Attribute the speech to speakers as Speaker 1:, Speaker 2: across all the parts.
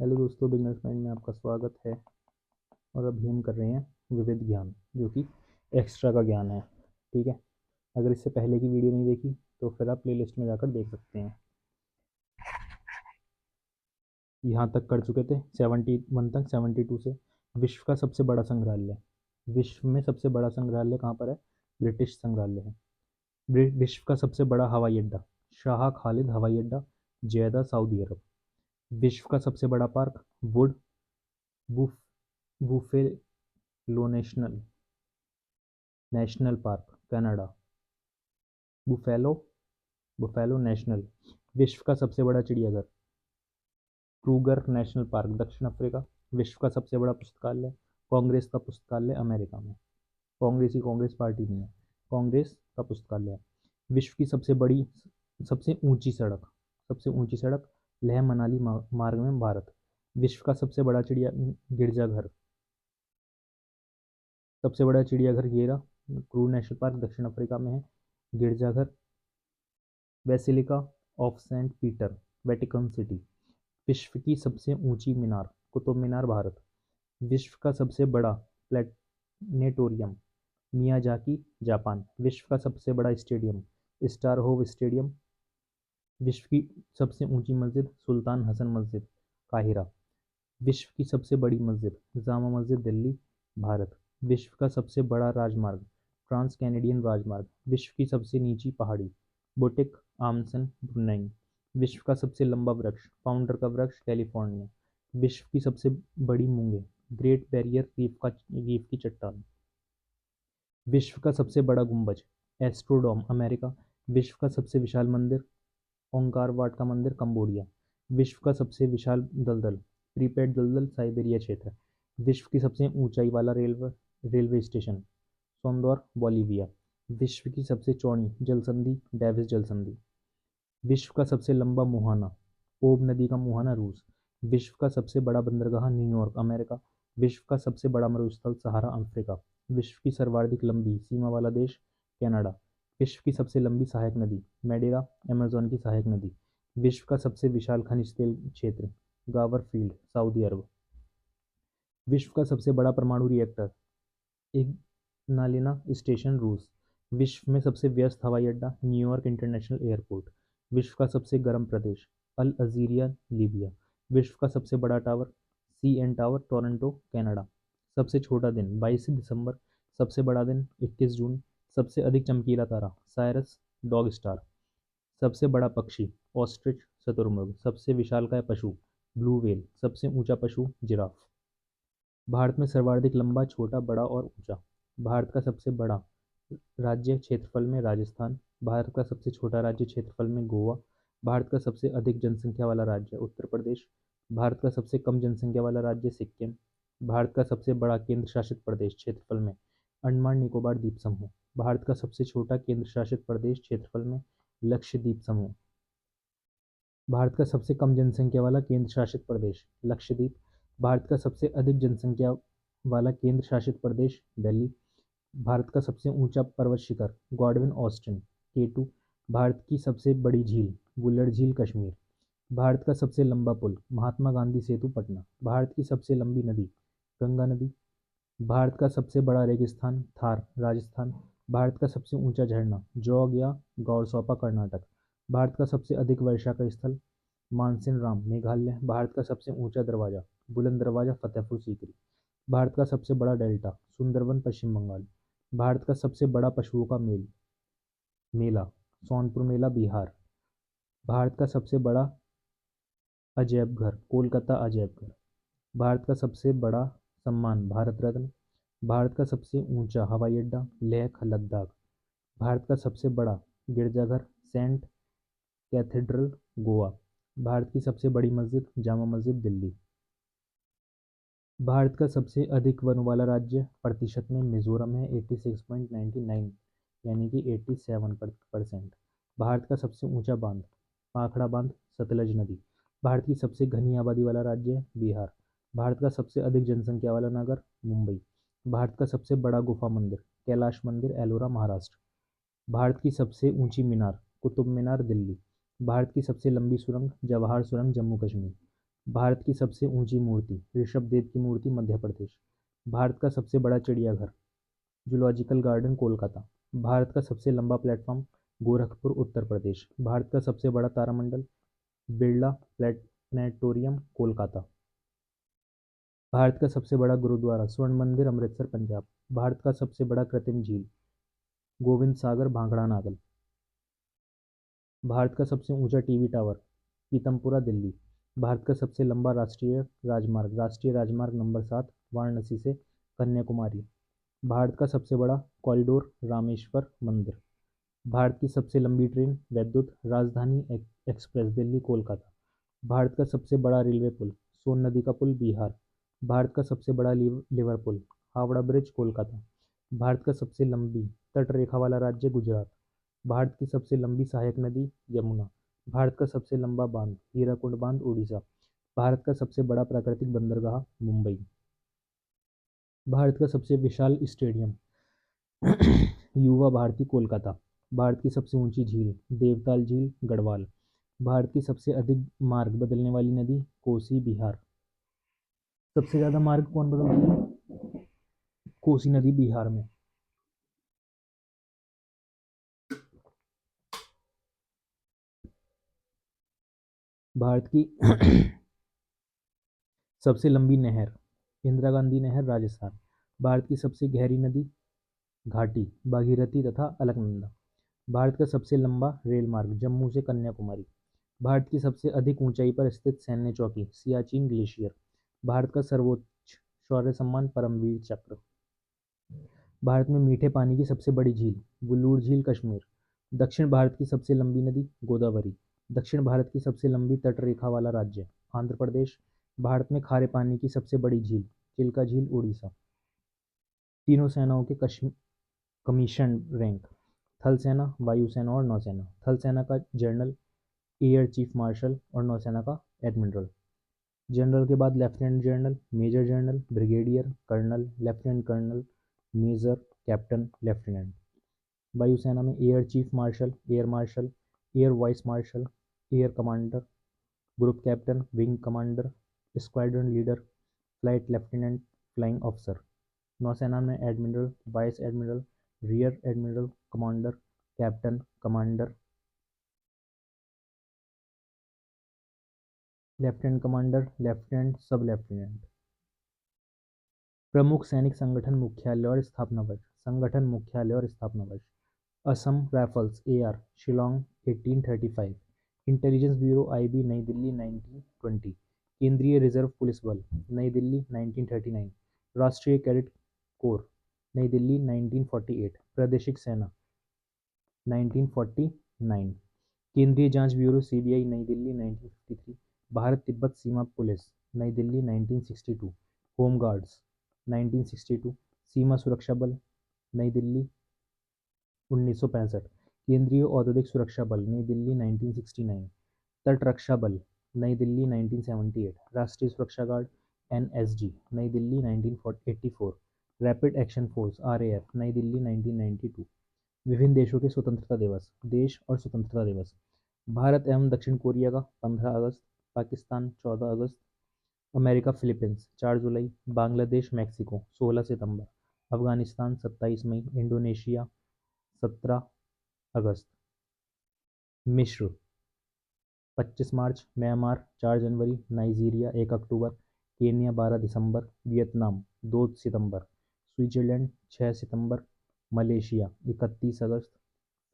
Speaker 1: Hello दोस्तों, business mind में आपका स्वागत है। और अभी हम कर रहे हैं विविध ज्ञान, जो कि एक्स्ट्रा का ज्ञान है। ठीक है। अगर इससे पहले की वीडियो नहीं देखी तो फिर आप प्लेलिस्ट में जाकर देख सकते हैं। यहाँ तक कर चुके थे 71 तक। 72 से विश्व का सबसे बड़ा संग्रहालय। विश्व में सबसे बड़ा संग्रहालय कहाँ पर है? ब्रिटिश संग्रहालय है। विश्व का सबसे बड़ा हवाई अड्डा, शाह खालिद हवाई अड्डा, जेदा, सऊदी अरब। विश्व का सबसे बड़ा park, Wood buff buffalo national national park, Canada. Buffalo buffalo national. विश्व का सबसे बड़ा चिड़ियाघर, क्रूगर नेशनल पार्क, दक्षिण अफ्रीका। विश्व का सबसे बड़ा पुस्तकालय, कांग्रेस का पुस्तकालय, अमेरिका में। कांग्रेस पार्टी नहीं है, कांग्रेस का पुस्तकालय है। विश्व की सबसे ऊंची सड़क लेह मनाली मार्ग में, भारत। विश्व का सबसे बड़ा चिड़ियाघर गेरा, क्रू नेशनल पार्क, दक्षिण अफ्रीका में है। गिरजाघर basilica of Saint Peter, Vatican City. विश्व की सबसे ऊंची मीनार, कुतुब मीनार, भारत। विश्व का सबसे बड़ा प्लेनेटोरियम, मियाजाकी, जापान। विश्व का सबसे बड़ा स्टेडियम, स्टार होव स्टेडियम। विश्व की सबसे ऊंची मस्जिद, सुल्तान हसन मस्जिद, काहिरा। विश्व की सबसे बड़ी मस्जिद, जामा मस्जिद, दिल्ली, भारत। विश्व का सबसे बड़ा राजमार्ग, ट्रांस कैनेडियन राजमार्ग। विश्व की सबसे नीची पहाड़ी, बुटिक आमसन, ब्रुनई। विश्व का सबसे लंबा वृक्ष, फाउंडर का वृक्ष, कैलिफोर्निया। विश्व की सबसे बड़ी मूंगे, ग्रेट बैरियर रीफ की चट्टान। विश्व का सबसे बड़ा गुंबज, एस्ट्रोडोम, अमेरिका। विश्व का सबसे विशाल मंदिर, ओंकार वाट का मंदिर, कंबोडिया। विश्व का सबसे विशाल दलदल, प्रीपेड दलदल, साइबेरिया क्षेत्र। विश्व की सबसे ऊंचाई वाला रेलवे स्टेशन, सोंदोर, बोलीविया। विश्व की सबसे चौड़ी जलसंधि, डेविस जलसंधि। विश्व का सबसे लंबा मुहाना, ओब नदी का मुहाना, रूस। विश्व का सबसे बड़ा बंदरगाह, न्यूयॉर्क, अमेरिका। विश्व का सबसे बड़ा मरुस्थल, सहारा, अफ्रीका। विश्व की सर्वाधिक लंबी सीमा वाला देश, कनाडा। विश्व की सबसे लंबी सहायक नदी, मैडेरा, अमेज़न की सहायक नदी। विश्व का सबसे विशाल खनिज तेल क्षेत्र, गावर फील्ड, सऊदी अरब। विश्व का सबसे बड़ा परमाणु रिएक्टर, इग्नालिना स्टेशन, रूस। विश्व में सबसे व्यस्त हवाई अड्डा, न्यूयॉर्क इंटरनेशनल एयरपोर्ट। विश्व का सबसे गर्म प्रदेश, अल अज़ीरिया, लीबिया। विश्व का सबसे बड़ा tower, CN tower, Toronto, Canada. सबसे छोटा दिन, 22 दिसंबर। सबसे बड़ा दिन, 21 जून। सबसे अधिक चमकीला तारा, साइरस, डॉग स्टार। सबसे बड़ा पक्षी, ऑस्ट्रिच, शुतुरमुर्ग। सबसे विशालकाय पशु, ब्लू व्हेल। सबसे ऊंचा पशु, जिराफ। भारत में सर्वाधिक लंबा, छोटा, बड़ा और ऊंचा। भारत का सबसे बड़ा राज्य क्षेत्रफल में, राजस्थान। भारत का सबसे छोटा राज्य क्षेत्रफल में, गोवा। भारत का सबसे अधिक जनसंख्या वाला राज्य, उत्तर प्रदेश। भारत का सबसे कम जनसंख्या वाला राज्य, सिक्किम। भारत का सबसे बड़ा केंद्र शासित प्रदेश क्षेत्रफल में, अंडमान निकोबार द्वीप समूह। भारत का सबसे छोटा केंद्र शासित प्रदेश क्षेत्रफल में, लक्षद्वीप समूह। भारत का सबसे कम जनसंख्या वाला केंद्र शासित प्रदेश, लक्षद्वीप। भारत का सबसे अधिक जनसंख्या वाला केंद्र शासित प्रदेश, दिल्ली। भारत का सबसे ऊंचा पर्वत शिखर, गॉडविन ऑस्टिन, केटू। भारत की सबसे बड़ी झील, वुलर झील, कश्मीर। भारत का सबसे लंबा पुल, महात्मा गांधी सेतु, पटना। भारत की सबसे लंबी नदी, गंगा नदी। भारत का सबसे बड़ा रेगिस्तान, थार, राजस्थान। भारत का सबसे ऊंचा झरना, जोग या गौरसोपा, कर्नाटक। भारत का सबसे अधिक वर्षा का स्थल, मानसिन राम, मेघालय। भारत का सबसे ऊंचा दरवाजा, बुलंद दरवाजा, फतेहपुर सीकरी। भारत का सबसे बड़ा डेल्टा, सुंदरवन, पश्चिम बंगाल। भारत का सबसे बड़ा पशुओं का मेला, सोनपुर मेला, बिहार। भारत का सबसे बड़ा अजैब घर, कोलकाता अजैब घर। भारत का सबसे बड़ा सम्मान, भारत रत्न। भारत का सबसे ऊंचा हवाई अड्डा, लेह, लद्दाख। भारत का सबसे बड़ा गिरजाघर, सेंट कैथेड्रल, गोवा। भारत की सबसे बड़ी मस्जिद, जामा मस्जिद, दिल्ली। भारत का सबसे अधिक वन वाला राज्य प्रतिशत में, मिजोरम है, 86.99, यानी कि 87%। भारत का सबसे ऊंचा बांध, पाखड़ा बांध, सतलज नदी। भारत की सबसे घनी आबादी वाला राज्य, बिहार। भारत का सबसे अधिक जनसंख्या वाला नगर, मुंबई। भारत का सबसे बड़ा गुफा मंदिर, कैलाश मंदिर, एलोरा, महाराष्ट्र। भारत की सबसे ऊंची मीनार, कुतुब मीनार, दिल्ली। भारत की सबसे लंबी सुरंग, जवाहर सुरंग, जम्मू कश्मीर। भारत की सबसे ऊंची मूर्ति ऋषभदेव की मूर्ति मध्य प्रदेश। भारत का सबसे बड़ा चिड़ियाघर जूलॉजिकल गार्डन कोलकाता। भारत का सबसे लंबा प्लेटफॉर्म गोरखपुर उत्तर प्रदेश। भारत का सबसे बड़ा तारामंडल बिरला प्लेनेटोरियम कोलकाता। भारत का सबसे बड़ा गुरुद्वारा स्वर्ण मंदिर अमृतसर पंजाब। भारत का सबसे बड़ा कृत्रिम झील गोविंद सागर भांगड़ा नागल। भारत का सबसे ऊंचा टीवी टावर पीतमपुरा दिल्ली। भारत का सबसे लंबा राष्ट्रीय राजमार्ग नंबर 7 वाराणसी से कन्याकुमारी। भारत का सबसे बड़ा कॉरिडोर रामेश्वर मंदिर। भारत की सबसे लंबी ट्रेन वैद्युत राजधानी एक्सप्रेस दिल्ली कोलकाता। भारत का सबसे बड़ा रेलवे पुल सोन नदी का पुल बिहार। भारत का सबसे बड़ा लिवर पुल हावड़ा ब्रिज कोलकाता। भारत का सबसे लंबी तट रेखा वाला राज्य गुजरात। भारत की सबसे लंबी सहायक नदी यमुना। भारत का सबसे लंबा बांध हीराकुंड बांध उड़ीसा। भारत का सबसे बड़ा प्राकृतिक बंदरगाह मुंबई। भारत का सबसे विशाल स्टेडियम युवा भारती कोलकाता। भारत की सबसे ऊंची झील देवताल झील गढ़वाल। भारत की सबसे अधिक मार्ग बदलने वाली नदी कोसी बिहार। सबसे ज्यादा मार्ग कौन बदलती है? कोसी नदी बिहार में। भारत की सबसे लंबी नहर इंदिरा गांधी नहर राजस्थान। भारत की सबसे गहरी नदी घाटी भागीरथी तथा अलकनंदा। भारत का सबसे लंबा रेल मार्ग जम्मू से कन्याकुमारी। भारत की सबसे अधिक ऊंचाई पर स्थित सैन्य चौकी सियाचिन ग्लेशियर। भारत का सर्वोच्च शौर्य सम्मान परमवीर चक्र। भारत में मीठे पानी की सबसे बड़ी झील वुलूर झील कश्मीर। दक्षिण भारत की सबसे लंबी नदी गोदावरी। दक्षिण भारत की सबसे लंबी तटरेखा वाला राज्य आंध्र प्रदेश। भारत में खारे पानी की सबसे बड़ी झील चिल्का झील उड़ीसा। तीनों सेनाओं के कमीशन रैंक थल सेना वायुसेना और नौसेना। थल सेना का जनरल एयर चीफ मार्शल और नौसेना का एडमिरल। जनरल के बाद lieutenant general major general brigadier colonel lieutenant colonel major captain lieutenant. वायुसेना में air chief marshal air vice marshal air commander group captain wing commander squadron leader flight lieutenant flying officer. नौसेना में admiral vice admiral rear admiral commander captain commander lieutenant commander lieutenant sub lieutenant. प्रमुख सैनिक संगठन मुख्यालय और स्थापना वर्ष संगठन मुख्यालय और स्थापना वर्ष Assam rifles AR Shillong 1835। Intelligence Bureau IB नई दिल्ली 1920। केंद्रीय रिजर्व पुलिस बल नई दिल्ली 1939। राष्ट्रीय कैडेट कोर नई दिल्ली 1948। प्रादेशिक सेना 1949। केंद्रीय जांच ब्यूरो सीबीआई नई दिल्ली 1953। भारत तिब्बत सीमा पुलिस नई दिल्ली 1962। Home guards 1962। सीमा सुरक्षा बल नई दिल्ली 1965। केंद्रीय औद्योगिक सुरक्षा बल नई दिल्ली 1969। तट रक्षा बल नई दिल्ली 1978। राष्ट्रीय सुरक्षा गार्ड एनएसजी नई Delhi 1984। Rapid action force RAF नई दिल्ली 1992। विभिन्न देशों के स्वतंत्रता दिवस देश और स्वतंत्रता दिवस भारत एवं दक्षिण कोरिया का 15 अगस्त। पाकिस्तान 14 अगस्त। अमेरिका फिलीपींस 4 जुलाई। बांग्लादेश मैक्सिको 16 सितंबर। अफगानिस्तान 27 मई। इंडोनेशिया 17 अगस्त। मिस्र 25 मार्च। म्यांमार 4 जनवरी। नाइजीरिया 1 अक्टूबर। केन्या 12 दिसंबर। वियतनाम 2 सितंबर। स्विट्जरलैंड 6 सितंबर। मलेशिया 31 अगस्त।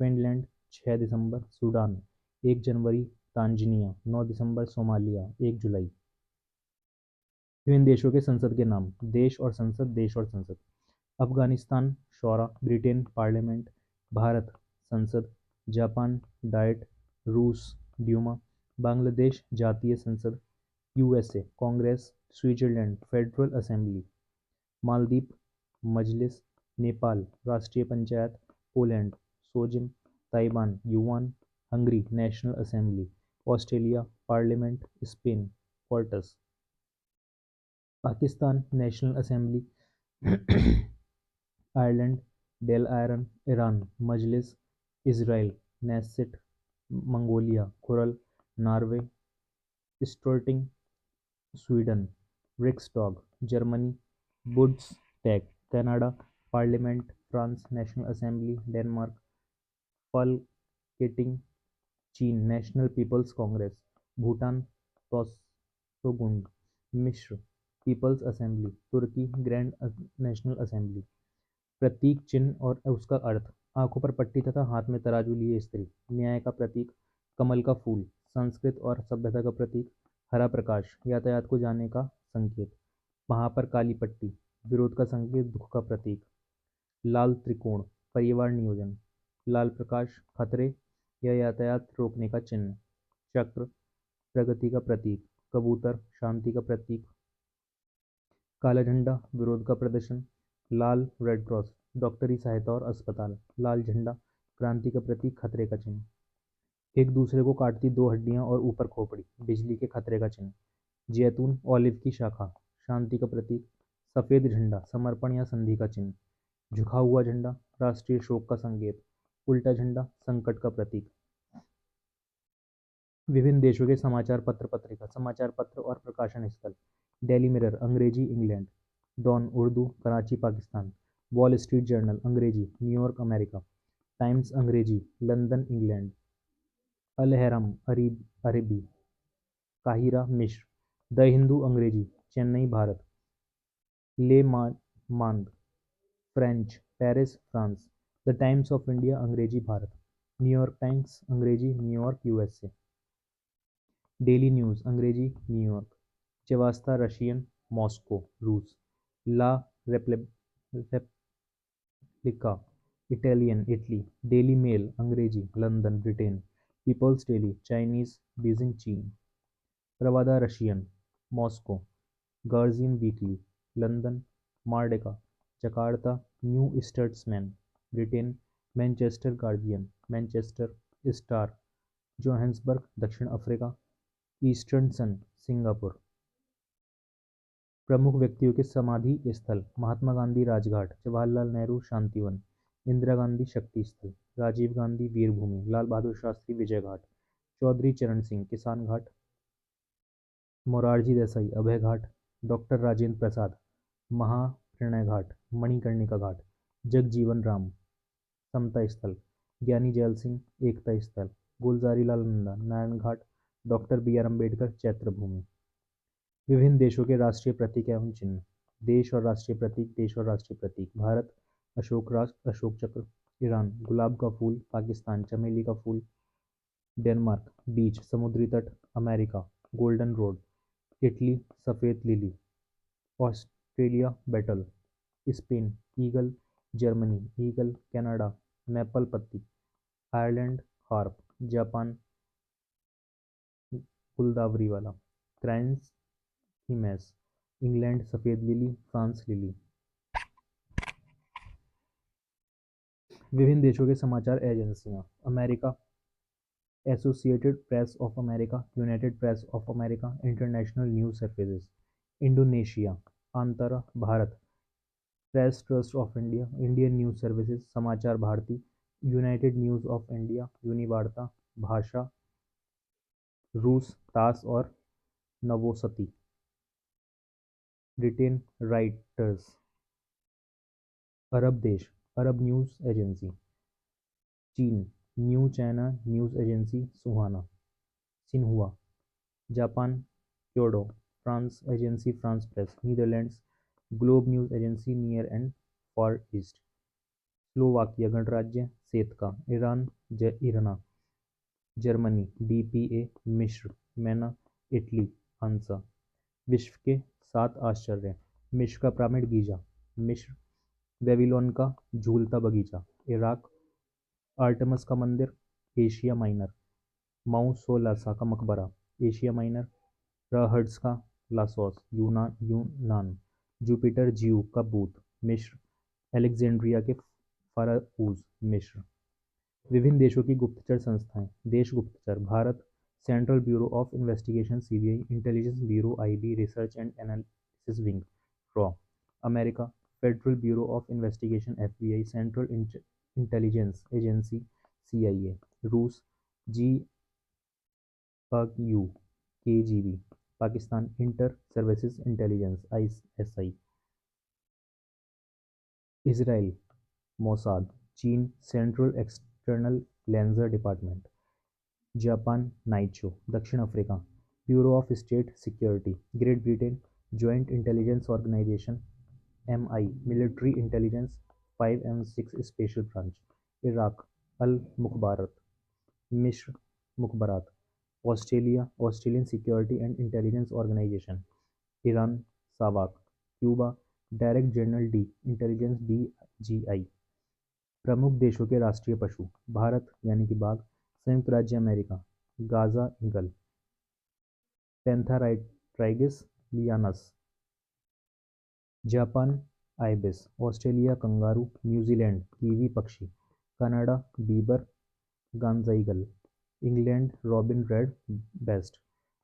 Speaker 1: फिनलैंड 6 दिसंबर। सूडान 1 जनवरी। तांजानिया 9 दिसंबर। सोमालिया 1 जुलाई। विभिन्न देशों के संसद के नाम देश और संसद अफगानिस्तान शौरा ब्रिटेन पार्लियामेंट भारत संसद जापान डाइट रूस Duma Bangladesh Jatiya Sangsad USA congress Switzerland federal assembly Maldives Majlis Nepal Rashtriya Panchayat Poland Sejm Taiwan Yuan Hungary national assembly Australia parliament Spain Cortes Pakistan national assembly Ireland Dail Eireann Iran Majlis Israel Knesset Mongolia Khural Norway Storting Sweden Riksdag, Germany Bundestag, Canada parliament, France national assembly, Denmark Folketing, चीन national people's congress, Bhutan Tshogdu, मिस्र people's assembly, तुर्की grand national assembly. प्रतीक चिन्ह और उसका अर्थ। आंखों पर पट्टी तथा हाथ में तराजू लिए स्त्री। न्याय का प्रतीक, कमल का फूल। संस्कृत और सभ्यता का प्रतीक, हरा प्रकाश, यातायात को जाने का संकेत। वहां पर काली पट्टी, विरोध का संकेत, दुख का प्रतीक। लाल त्रिकोण, परिवार नियोजन। लाल प्रकाश, खतरे या यातायात रोकने का चिन्ह। चक्र, प्रगति का प्रतीक। कबूतर, शांति का प्रतीक। काला झंडा, विरोध का प्रदर्शन। लाल रेड क्रॉस, डॉक्टरी सहायता और अस्पताल। लाल झंडा, क्रांति का प्रतीक, खतरे का चिन्ह। एक दूसरे को काटती दो हड्डियां और ऊपर खोपड़ी, बिजली के खतरे का चिन्ह। जैतून, ऑलिव की शाखा, शांति का प्रतीक। सफेद झंडा, समर्पण या संधि का चिन्ह। झुका हुआ झंडा, राष्ट्रीय शोक का संकेत। उल्टा झंडा, संकट का प्रतीक। विभिन्न देशों के समाचार पत्र पत्रिका, समाचार पत्र और प्रकाशन स्थल। डेली मिरर अंग्रेजी England, Dawn Urdu Karachi Pakistan, Wall Street Journal अंग्रेजी न्यूयॉर्क अमेरिका, टाइम्स अंग्रेजी लंदन इंग्लैंड, अल हैरम अरबी काहिरा मिस्र, द हिंदू अंग्रेजी Chennai Bharat, Le Monde French Paris France, the Times of India अंग्रेजी भारत, न्यूयॉर्क टाइम्स अंग्रेजी न्यूयॉर्क यूएसए, डेली न्यूज़ अंग्रेजी न्यूयॉर्क, चेवास्ता रशियन मॉस्को रूस, La Repubblica Italian Italy, Daily Mail अंग्रेजी London Britain, People's Daily Chinese Beijing चीन, प्रवादा Russian Moscow, Guardian Weekly London, Merdeka Jakarta, New Statesman Britain, Manchester Guardian Manchester Star, Johannesburg दक्षिण Africa, Eastern Sun Singapore. प्रमुख व्यक्तियों के समाधि स्थल। महात्मा गांधी राजघाट, जवाहरलाल नेहरू शांतिवन, इंदिरा गांधी शक्ति स्थल, राजीव गांधी वीरभूमि, Lal Bahadur Shastri Vijay Ghat, Chaudhary Charan Singh Kisan Ghat, Morarji Desai Abhay Ghat, doctor Rajendra Prasad Mahaprayan Ghat, Manikarnika Ghat, Jagjivan Ram Samta Sthal, Gyani Zail Singh Ekta Sthal, Gulzari Lal Nanda Narayan Ghat, doctor B R Ambedkar Chaitya Bhoomi. विभिन्न देशों के राष्ट्रीय प्रतीक एवं चिन्ह। देश और राष्ट्रीय प्रतीक, देश और राष्ट्रीय प्रतीक। भारत अशोक राष्ट्र अशोक चक्र, ईरान गुलाब का फूल, पाकिस्तान चमेली का फूल, डेनमार्क बीच समुद्री तट, अमेरिका गोल्डन रोड, इटली सफ़ेद लिली, ऑस्ट्रेलिया बेटल, Spain eagle, Germany eagle, Canada maple पत्ती, आयरलैंड हार्प, जापान गुलदावरी वाला, क्राइंस इंग्लैंड सफ़ेद लिली, फ्रांस लिली। विभिन्न देशों के समाचार एजेंसियां। America Associated Press of America, United Press of America, International News Services. Indonesia Antara Bharat, Press Trust of India, Indian News Services, Samachar Bharati, United News of India, Univarta, Bhasha रूस तास और नवोसती, ब्रिटेन राइटर्स। अरब देश, अरब news agency. चीन new China news agency Xinhua, Japan Kyodo, France agency France press, Netherlands globe news agency near and for east, Slovakia गणराज्य सेतका, Iran इरना, Germany DPA मिस्र मैना, Italy आंसा। विश्व के 7 आश्चर्य। मिस्र का पिरामिड गीजा, मिस्र बेबीलोन का झूलता बगीचा, इराक आर्टेमस का मंदिर, एशिया माइनर माउसोलसा का मकबरा, एशिया माइनर रहड्स का लासोस, यूनान जुपिटर ज्यू का बूथ, मिस्र अलेक्जेंड्रिया के फ़ाराऊज़, मिस्र। विभिन्न देशों की गुप्तचर संस्थाएं। देश गुप्तचर। Bharat Central Bureau of Investigation CBI, Intelligence Bureau IB, Research and Analysis Wing रॉ। America Federal Bureau of Investigation FBI, Central Intelligence Agency CIA. रूस G U KGB, Pakistan Inter Services Intelligence ISI। Israel Mossad. चीन Central External Liaison Department. Japan Naicho. दक्षिण Africa Bureau of State Security. Great Britain Joint Intelligence Organisation MI Military Intelligence 5 and 6 Special Branch. Iraq Al Mukhabarat मिस्र Mukhabarat. Australia Australian Security and Intelligence Organisation. Iran SAVAK. Cuba direct general de intelligence DGI। प्रमुख देशों के राष्ट्रीय पशु। भारत यानी कि बाघ। संयुक्त राज्य अमेरिका गाजा ईगल। पैंथेराइटिस लियानस। Japan ibis. Australia kangaroo. New Zealand kiwi पक्षी। कनाडा बीबर गांजाईगल। England robin red breast.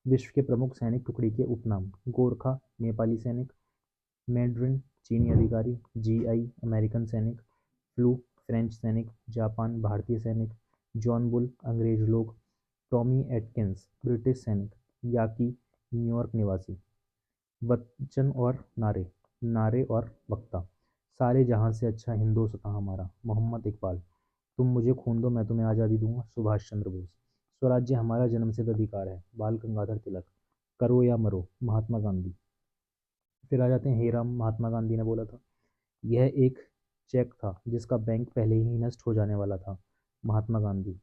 Speaker 1: विश्व के प्रमुख सैनिक टुकड़ी के उपनाम। गोरखा नेपाली सैनिक। मैंड्रिन चीनी अधिकारी। GI अमेरिकन सैनिक। फ्लू फ्रेंच सैनिक। जापान भारतीय सैनिक। जॉन बुल अंग्रेज लोग। टॉमी एटकिंस ब्रिटिश सैनिक। याकी न्यूयॉर्क निवासी। वचन और नारे नारे और वक्ता। सारे जहां से अच्छा हिंदुस्तान हमारा मोहम्मद इकबाल। तुम मुझे खून दो मैं तुम्हें आज़ादी दूंगा सुभाष चंद्र बोस। स्वराज्य हमारा जन्मसिद्ध अधिकार है बाल गंगाधर तिलक। करो या मरो महात्मा गांधी। फिर आ जाते हैं हे राम महात्मा गांधी ने बोला था। यह एक चेक था जिसका बैंक पहले ही नष्ट हो जाने वाला था महात्मा गांधी।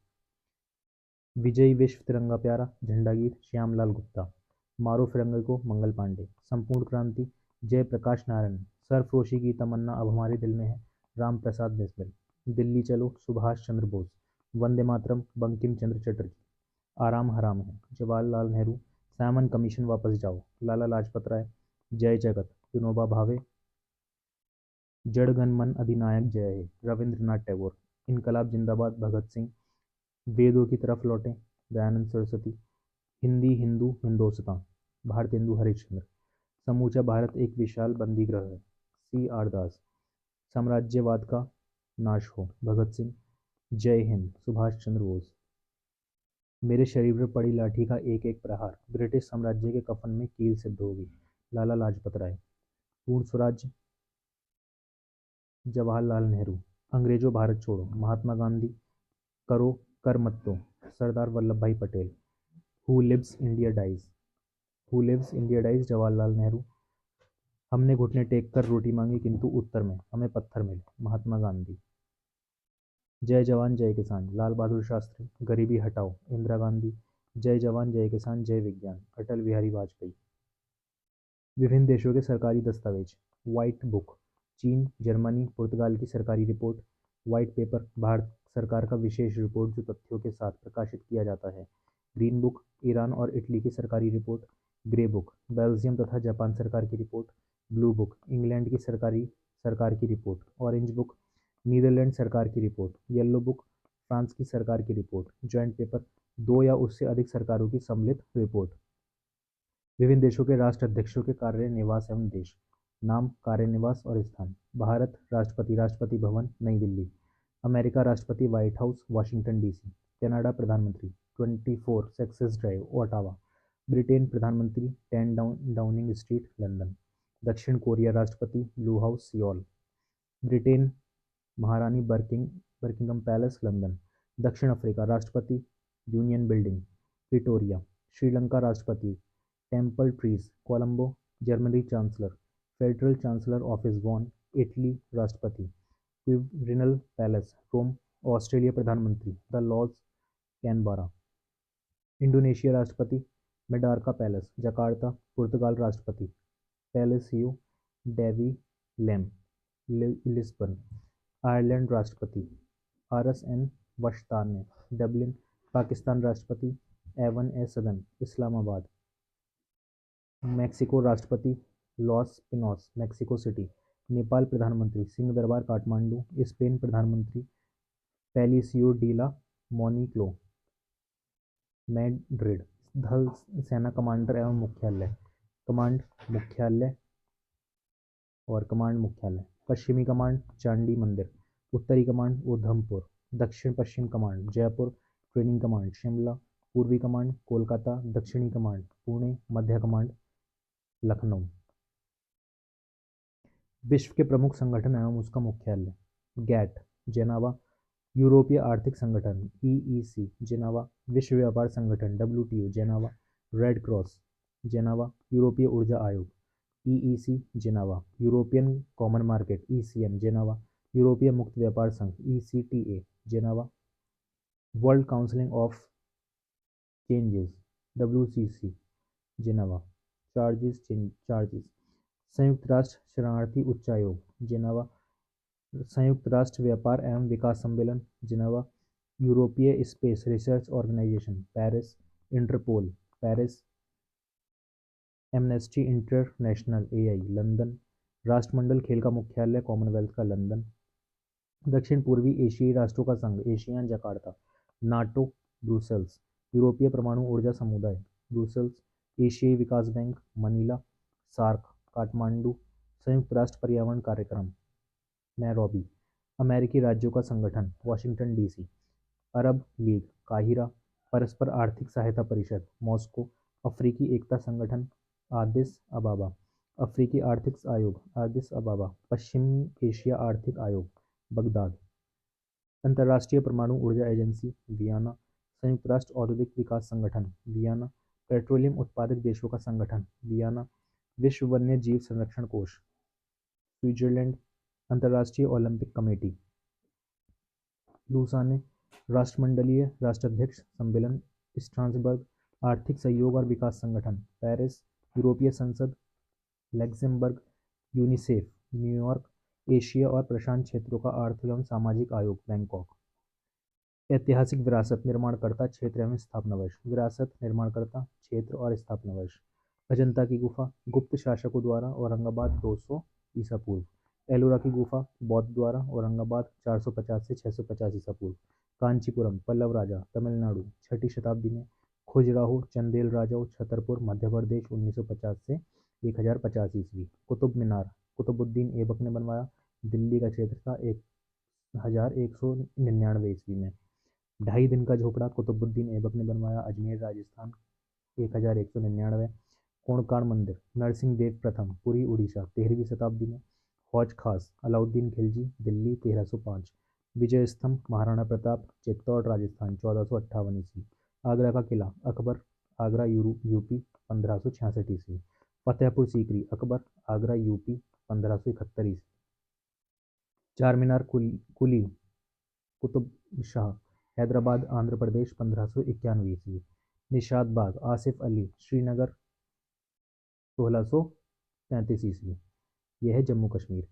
Speaker 1: विजयी विश्व तिरंगा प्यारा झंडा गीत श्यामलाल गुप्ता। मारो फिरंगे को मंगल पांडे। संपूर्ण क्रांति जयप्रकाश नारायण। सरफरोशी की तमन्ना अब हमारे दिल में है राम प्रसाद बिस्मिल। दिल्ली चलो सुभाष चंद्र बोस। वंदे मातरम बंकिम चंद्र चटर्जी। आराम हराम है जवाहरलाल नेहरू। साइमन कमीशन वापस जाओ लाला लाजपत राय। जय जगत विनोबा भावे। जड़ गण मन अधिनायक जय हे रविंद्रनाथ टैगोर। इनकलाब जिंदाबाद भगत सिंह। वेदों की तरफ लौटें दयानंद सरस्वती। हिंदी हिंदू हिंदोस्तां भारतेंदु हरिश्चंद्र। समूचा भारत एक विशाल बंदीगृह है CR दास। साम्राज्यवाद का नाश हो भगत सिंह। जय हिंद सुभाष चंद्र बोस। मेरे शरीर पर पड़ी लाठी का एक एक प्रहार ब्रिटिश साम्राज्य के कफन में कील सिद्ध होगी लाला लाजपत राय। पूर्ण स्वराज्य जवाहरलाल नेहरू। अंग्रेजों भारत छोड़ो महात्मा गांधी। करो कर मत दो Sardar Vallabh Bhai Patel. Who lives India dies who lives India dies Jawaharlal Nehru. हमने घुटने टेक कर रोटी मांगी किंतु उत्तर में हमें पत्थर मिले महात्मा गांधी। जय जवान जय किसान लाल बहादुर शास्त्री। गरीबी हटाओ इंदिरा गांधी। जय जवान जय किसान जय विज्ञान अटल बिहारी वाजपेयी। विभिन्न देशों के सरकारी दस्तावेज। व्हाइट बुक चीन जर्मनी पुर्तगाल की सरकारी रिपोर्ट। व्हाइट पेपर भारत सरकार का विशेष रिपोर्ट जो तथ्यों के साथ प्रकाशित किया जाता है। ग्रीन बुक ईरान और इटली की सरकारी रिपोर्ट। ग्रे बुक बेल्जियम तथा जापान सरकार की रिपोर्ट। ब्लू बुक इंग्लैंड की सरकार की रिपोर्ट। ऑरेंज बुक नीदरलैंड सरकार की रिपोर्ट। येलो बुक फ्रांस की सरकार की रिपोर्ट। जॉइंट पेपर दो या उससे अधिक सरकारों की सम्मिलित रिपोर्ट। विभिन्न देशों के राष्ट्राध्यक्षों के कार्य निवास एवं देश। नाम कार्य निवास और स्थान। भारत राष्ट्रपति राष्ट्रपति भवन नई दिल्ली। अमेरिका राष्ट्रपति White House Washington DC। Canada प्रधानमंत्री 24 सक्सेस ड्राइव ओटावा। ब्रिटेन प्रधानमंत्री 10 डाउनिंग स्ट्रीट लंदन। दक्षिण कोरिया राष्ट्रपति ब्लू हाउस सियोल। ब्रिटेन महारानी बर्किंघम पैलेस लंदन। दक्षिण अफ्रीका राष्ट्रपति यूनियन बिल्डिंग प्रिटोरिया। श्रीलंका राष्ट्रपति Temple Trees Colombo. Germany chancellor federal chancellor office Bonn. Italy राष्ट्रपति Quirinal Palace Rome. Australia प्रधानमंत्री the Lodge Canberra. Indonesia राष्ट्रपति Merdeka Palace Jakarta. Portugal राष्ट्रपति Palacio Davy लेम Lisbon. Ireland राष्ट्रपति RSN वशताने Dublin. Pakistan राष्ट्रपति Avon ए सदन Islamabad. Mexico राष्ट्रपति loss पिनोस Mexico city. Nepal प्रधानमंत्री Singh Darbar Kathmandu. Spain प्रधानमंत्री पेलिसियो डीला मोनिक्लो मैड्रिड। थल सेना कमांडर एवं मुख्यालय कमांड मुख्यालय और कमांड मुख्यालय। पश्चिमी कमांड चांडी मंदिर। उत्तरी कमांड उधमपुर। दक्षिण पश्चिम command Jaipur. Training command Shimla. पूर्वी कमांड कोलकाता, दक्षिणी कमांड पुणे, मध्य कमांड लखनऊ। विश्व के प्रमुख संगठन एवं उसका मुख्यालय गैट जेनेवा, यूरोपीय आर्थिक संगठन ईईसी जेनेवा, विश्व व्यापार संगठन WTO Geneva, Red Cross Geneva, यूरोपीय ऊर्जा आयोग EEC Geneva, European Common Market ECM Geneva, यूरोपीय मुक्त व्यापार संघ ECTA Geneva, World Council of Changes WCC Geneva, charges संयुक्त राष्ट्र शरणार्थी उच्चायोग जेनेवा, संयुक्त राष्ट्र व्यापार एवं विकास सम्मेलन जेनेवा, यूरोपीय space research organisation Paris, Interpol Paris, Amnesty International AI London, राष्ट्रमंडल खेल का मुख्यालय कॉमनवेल्थ का लंदन, दक्षिण पूर्वी एशियाई राष्ट्रों का संघ एशियान जकार्ता, नाटो ब्रुसेल्स, यूरोपीय परमाणु ऊर्जा समुदाय ब्रुसेल्स, एशियाई विकास बैंक मनीला, सार्क काठमांडू, संयुक्त राष्ट्र पर्यावरण कार्यक्रम नैरोबी, अमेरिकी राज्यों का संगठन वाशिंगटन डीसी, अरब लीग काहिरा, परस्पर आर्थिक सहायता परिषद मॉस्को, अफ्रीकी एकता संगठन आदिस अबाबा, अफ्रीकी आर्थिक आयोग आदिस अबाबा, पश्चिमी एशिया आर्थिक आयोग बगदाद, अंतर्राष्ट्रीय परमाणु ऊर्जा एजेंसी वियना, संयुक्त राष्ट्र औद्योगिक विकास संगठन वियना, पेट्रोलियम उत्पादक देशों का संगठन वियना, विश्व वन्य जीव संरक्षण कोष स्विट्जरलैंड, अंतर्राष्ट्रीय ओलंपिक कमेटी लूसाने, राष्ट्रमंडलीय राष्ट्राध्यक्ष सम्मेलन स्ट्रासबर्ग, आर्थिक सहयोग और विकास संगठन पेरिस, यूरोपीय संसद लक्सेमबर्ग, यूनिसेफ न्यूयॉर्क, एशिया और प्रशांत क्षेत्रों का आर्थिक एवं सामाजिक आयोग बैंकॉक। ऐतिहासिक विरासत निर्माणकर्ता क्षेत्र एवं स्थापना वर्ष विरासत निर्माणकर्ता क्षेत्र और स्थापना वर्ष अजंता की गुफा गुप्त शासकों द्वारा औरंगाबाद 200 ईसा पूर्व, एलोरा की गुफा बौद्ध द्वारा औरंगाबाद 450 से 650 ईसा पूर्व, कांचीपुरम पल्लव राजा तमिलनाडु 6ठी शताब्दी में, खजुराहो चंदेल राजाओं छतरपुर मध्य प्रदेश 1950 से 1050 ईस्वी, कुतुब मीनार कुतुबुद्दीन ऐबक ने बनवाया, दिल्ली का क्षेत्र था 1199 ईस्वी में। 2.5 दिन का झोपड़ा कुतुबुद्दीन ऐबक ने बनवाया, अजमेर राजस्थान 1199। कोणकाण मंदिर नरसिंह देव प्रथम पुरी उड़ीसा 13वीं शताब्दी में, हौज खास अलाउद्दीन खिलजी दिल्ली 1305, विजय स्तंभ महाराणा प्रताप चित्तौड़ राजस्थान 1458 ईस्वी, आगरा का किला अकबर आगरा यूपी 1566 ईस्वी, फतेहपुर सीकरी अकबर आगरा यूपी 1571 ईस्वी, चार मीनार कुली कुतुब शाह हैदराबाद आंध्र प्रदेश 1591 ईस्वी, निशात बाग आसिफ अली श्रीनगर 1633 ईस्वी। यह है जम्मू कश्मीर।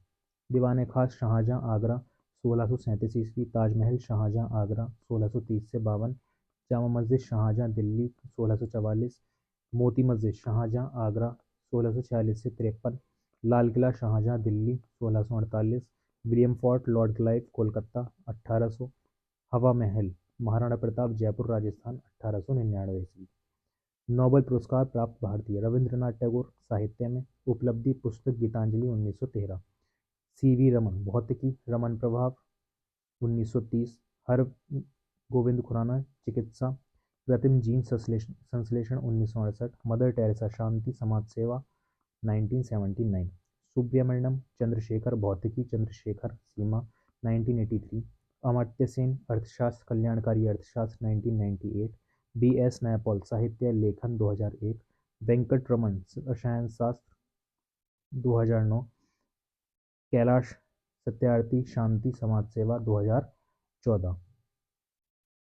Speaker 1: दीवान खास शाहजहां आगरा 1637 ईस्वी, ताजमहल शाहजहां आगरा 1630 से 52, जामा मस्जिद शाहजहां दिल्ली 1644, मोती मस्जिद शाहजहां आगरा 1646 से 53, Lal Qila Shah Jahan Delhi 1648, William Fort Lord Clive Kolkata 1800, Hawa महल महाराणा प्रताप जयपुर राजस्थान 1899 ईस्वी। नोबेल पुरस्कार प्राप्त भारतीय रविंद्रनाथ टैगोर साहित्य में, उपलब्धि पुस्तक गीतांजलि 1913, सीवी रमन भौतिकी, रमन प्रभाव 1930, हर गोविंद खुराना चिकित्सा, प्रतिम जीन संश्लेषण 1968, मदर टेरेसा शांति समाज सेवा 1979, सुब्रमण्यम चंद्रशेखर भौतिकी, चंद्रशेखर सीमा 1983, अमर्त्य सेन अर्थशास्त्र कल्याणकारी अर्थशास्त्र 1998, बी.एस. नयपॉल साहित्य लेखन 2001, वेंकट रमन रसायन शास्त्र 2009, कैलाश सत्यार्थी शांति समाज सेवा 2014।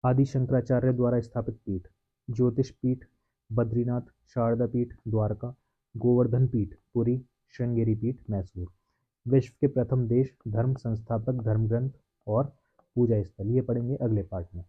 Speaker 1: आदि शंकराचार्य द्वारा स्थापित पीठ ज्योतिष पीठ बद्रीनाथ, शारदा पीठ द्वारका, गोवर्धन पीठ पुरी, श्रृंगेरी पीठ मैसूर। विश्व के प्रथम देश धर्म संस्थापक धर्म ग्रंथ और पूजा स्थल ये पढ़ेंगे अगले पार्ट में।